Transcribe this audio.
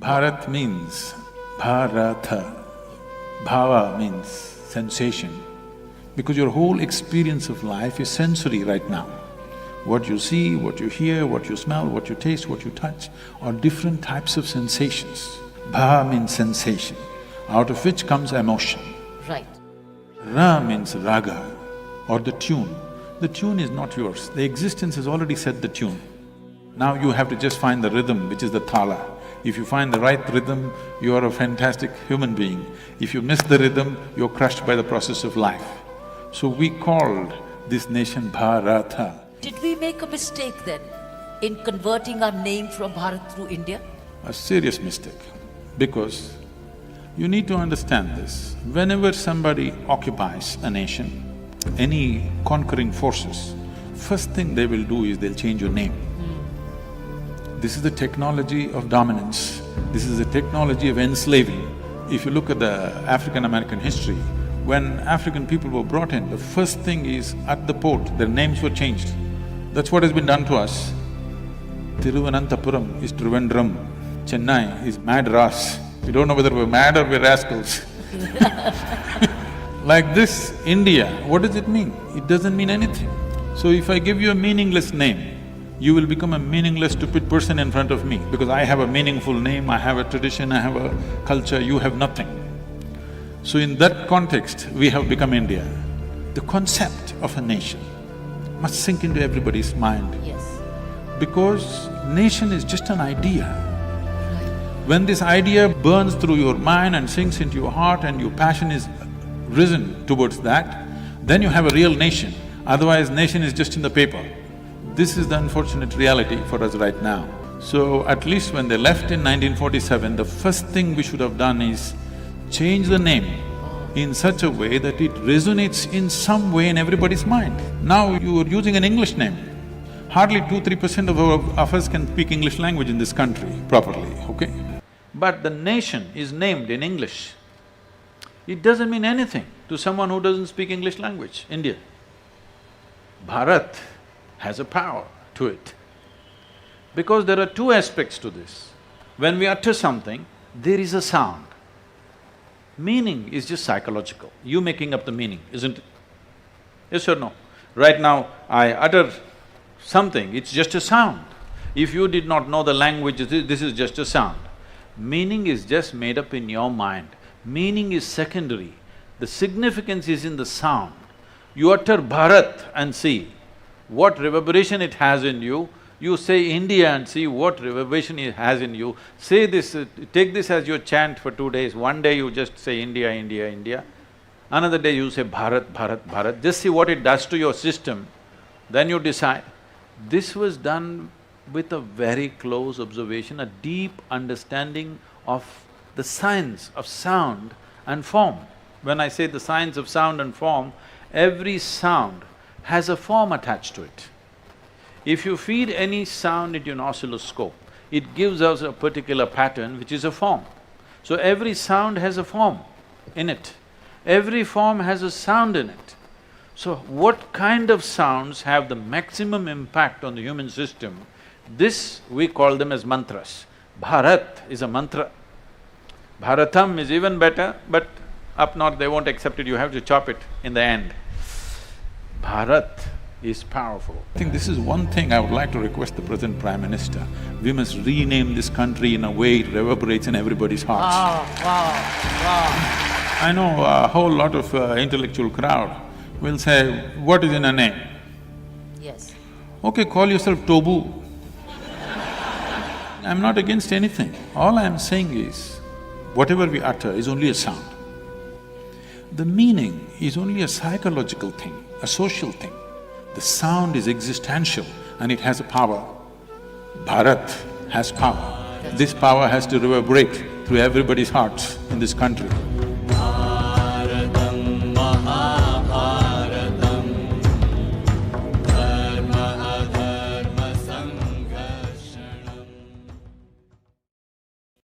Bharat means Bharata. Bhava means sensation. Because your whole experience of life is sensory right now. What you see, what you hear, what you smell, what you taste, what you touch are different types of sensations. Bha means sensation, out of which comes emotion. Right. Ra means raga or the tune. The tune is not yours, the existence has already set the tune. Now you have to just find the rhythm, which is the thala. If you find the right rhythm, you are a fantastic human being. If you miss the rhythm, you're crushed by the process of life. So we called this nation Bharata. Did we make a mistake then in converting our name from Bharat through India? A serious mistake, because you need to understand this. Whenever somebody occupies a nation, any conquering forces, first thing they will do is they'll change your name. This is the technology of dominance. This is the technology of enslaving. If you look at the African-American history, when African people were brought in, the first thing is at the port, their names were changed. That's what has been done to us. Thiruvananthapuram is Trivandrum, Chennai is Madras. We don't know whether we're mad or we're rascals. Like this, India, what does it mean? It doesn't mean anything. So if I give you a meaningless name, you will become a meaningless, stupid person in front of me because I have a meaningful name, I have a tradition, I have a culture, you have nothing. So in that context, we have become India. The concept of a nation must sink into everybody's mind. Yes. Because nation is just an idea. When this idea burns through your mind and sinks into your heart and your passion is risen towards that, then you have a real nation. Otherwise, nation is just in the paper. This is the unfortunate reality for us right now. So at least when they left in 1947, the first thing we should have done is change the name in such a way that it resonates in some way in everybody's mind. Now you are using an English name. Hardly 2–3% of us can speak English language in this country properly, okay? But the nation is named in English. It doesn't mean anything to someone who doesn't speak English language, India. Bharat has a power to it. Because there are two aspects to this. When we utter something, there is a sound. Meaning is just psychological, you making up the meaning, isn't it? Yes or no? Right now, I utter something, it's just a sound. If you did not know the language, this is just a sound. Meaning is just made up in your mind. Meaning is secondary. The significance is in the sound. You utter Bharat and see what reverberation it has in you. You say India and see what reverberation it has in you. Say this, take this as your chant for 2 days. One day you just say India, India, India. Another day you say Bharat, Bharat, Bharat. Just see what it does to your system. Then you decide. This was done with a very close observation, a deep understanding of the science of sound and form. When I say the science of sound and form, every sound has a form attached to it. If you feed any sound into an oscilloscope, it gives us a particular pattern which is a form. So every sound has a form in it. Every form has a sound in it. So what kind of sounds have the maximum impact on the human system? This we call them as mantras. Bharat is a mantra. Bharatam is even better, but up north they won't accept it, you have to chop it in the end. Bharat is powerful. I think this is one thing I would like to request the present Prime Minister. We must rename this country in a way it reverberates in everybody's hearts. I know a whole lot of intellectual crowd will say, what is in a name? Yes. Okay, call yourself Tobu. I'm not against anything. All I'm saying is, whatever we utter is only a sound. The meaning is only a psychological thing, a social thing. The sound is existential and it has a power. Bharat has power. This power has to reverberate through everybody's hearts in this country.